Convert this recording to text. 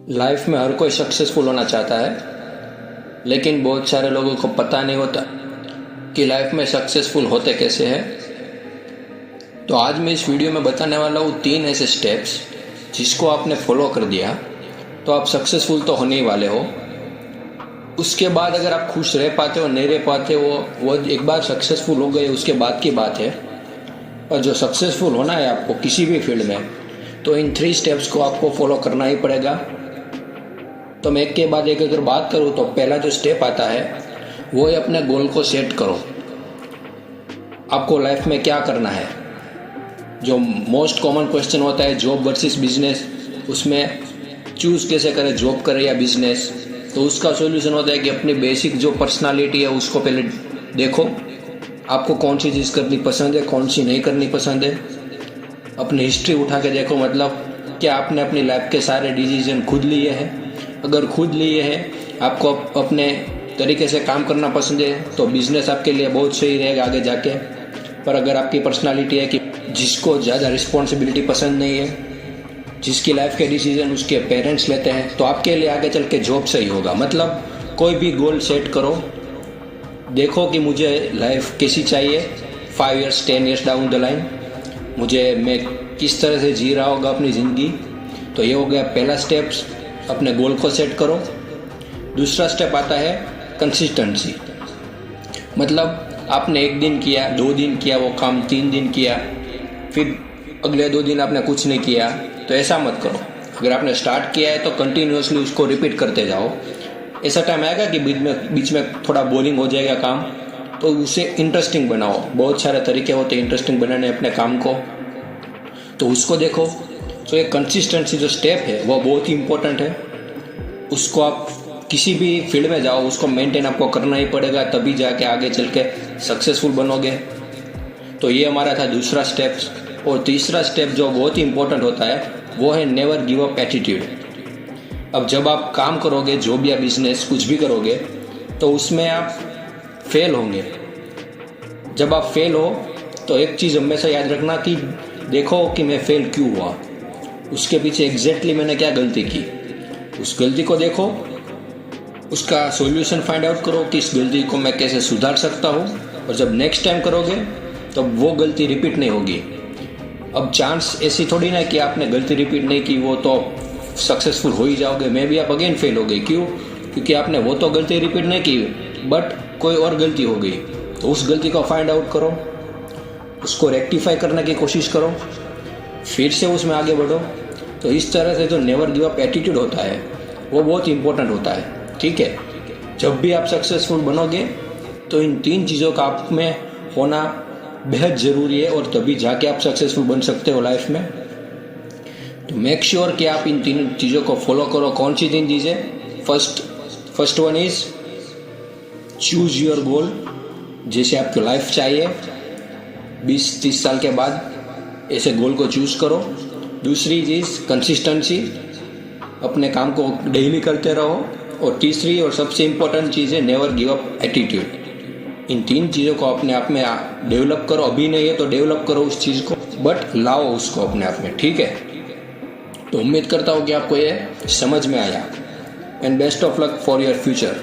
Life में हर कोई successful होना चाहता है, लेकिन बहुत सारे लोगों को पता नहीं होता कि लाइफ में सक्सेसफुल होते कैसे हैं। तो आज मैं इस वीडियो में बताने वाला हूँ 3 ऐसे स्टेप्स जिसको आपने फॉलो कर दिया तो आप सक्सेसफुल तो होने ही वाले हो। उसके बाद अगर आप खुश रह पाते हो नहीं रह पाते हो वो एक बार सक्सेसफुल हो गए उसके बाद की बात है। और जो सक्सेसफुल होना है आपको किसी भी फील्ड में, तो इन 3 स्टेप्स को आपको फॉलो करना ही पड़ेगा। तो मैं एक के बाद एक अगर बात करूँ तो पहला जो स्टेप आता है वो है अपने गोल को सेट करो। आपको लाइफ में क्या करना है। जो मोस्ट कॉमन क्वेश्चन होता है जॉब वर्सेस बिजनेस, उसमें चूज़ कैसे करें, जॉब करें या बिजनेस। तो उसका सॉल्यूशन होता है कि अपनी बेसिक जो पर्सनालिटी है उसको पहले देखो, आपको कौन सी चीज़ करनी पसंद है कौन सी नहीं करनी पसंद है। अपनी हिस्ट्री उठा के देखो, मतलब क्या आपने अपनी लाइफ के सारे डिसीजन खुद लिए हैं। अगर खुद लिए हैं, आपको अपने तरीके से काम करना पसंद है तो बिजनेस आपके लिए बहुत सही रहेगा आगे जाके। पर अगर आपकी पर्सनालिटी है कि जिसको ज़्यादा रिस्पॉन्सिबिलिटी पसंद नहीं है, जिसकी लाइफ के डिसीजन उसके पेरेंट्स लेते हैं, तो आपके लिए आगे चल के जॉब सही होगा। मतलब कोई भी गोल सेट करो, देखो कि मुझे लाइफ कैसी चाहिए 5 years 10 years down the line, मैं किस तरह से जी रहा होगा अपनी ज़िंदगी। तो ये हो गया पहला स्टेप्स, अपने गोल को सेट करो। दूसरा स्टेप आता है कंसिस्टेंसी। मतलब आपने 1 दिन किया 2 दिन किया वो काम, 3 दिन किया, फिर अगले 2 दिन आपने कुछ नहीं किया, तो ऐसा मत करो। अगर आपने स्टार्ट किया है तो कंटिन्यूसली उसको रिपीट करते जाओ। ऐसा टाइम आएगा कि बीच में थोड़ा बोरिंग हो जाएगा काम, तो उसे इंटरेस्टिंग बनाओ। बहुत सारे तरीके होते हैं इंटरेस्टिंग बनाने अपने काम को, तो उसको देखो। तो ये कंसिस्टेंसी जो स्टेप है वो बहुत ही इंपॉर्टेंट है। उसको आप किसी भी फील्ड में जाओ उसको मेंटेन आपको करना ही पड़ेगा, तभी जाके आगे चल के सक्सेसफुल बनोगे। तो ये हमारा था दूसरा स्टेप। और तीसरा स्टेप जो बहुत ही इंपॉर्टेंट होता है वो है नेवर गिव अप एटीट्यूड। अब जब आप काम करोगे, जॉब या बिजनेस कुछ भी करोगे, तो उसमें आप फेल होंगे। जब आप फेल हो तो एक चीज़ हमेशा याद रखना कि देखो कि मैं फेल क्यों हुआ, उसके पीछे एग्जैक्टली मैंने क्या गलती की। उस गलती को देखो, उसका सॉल्यूशन फाइंड आउट करो कि इस गलती को मैं कैसे सुधार सकता हूँ, और जब नेक्स्ट टाइम करोगे तो वो गलती रिपीट नहीं होगी। अब चांस ऐसी थोड़ी ना कि आपने गलती रिपीट नहीं की वो तो सक्सेसफुल हो ही जाओगे। मे भी आप अगेन फेल हो गए, क्यों? क्योंकि आपने वो तो गलती रिपीट नहीं की, बट कोई और गलती हो गई। तो उस गलती को फाइंड आउट करो, उसको रेक्टिफाई करने की कोशिश करो, फिर से उसमें आगे बढ़ो। तो इस तरह से जो नेवर गिव अप एटीट्यूड होता है वो बहुत इंपॉर्टेंट होता है। ठीक है, जब भी आप सक्सेसफुल बनोगे तो इन 3 चीज़ों का आप में होना बेहद ज़रूरी है, और तभी जाके आप सक्सेसफुल बन सकते हो लाइफ में। तो मेक श्योर कि आप इन 3 चीज़ों को फॉलो करो। कौन सी 3 चीज़ें? First one is choose your goal. जैसे आपको लाइफ चाहिए 20-30 साल के बाद, ऐसे गोल को चूज करो। दूसरी चीज़ कंसिस्टेंसी, अपने काम को डेली करते रहो। और तीसरी और सबसे इम्पोर्टेंट चीज़ है नेवर गिव अप एटीट्यूड। इन 3 चीज़ों को अपने आप में डेवलप करो। अभी नहीं है तो डेवलप करो उस चीज़ को, बट लाओ उसको अपने आप में। ठीक है, तो उम्मीद करता हूँ कि आपको ये समझ में आया। And best of luck for your future.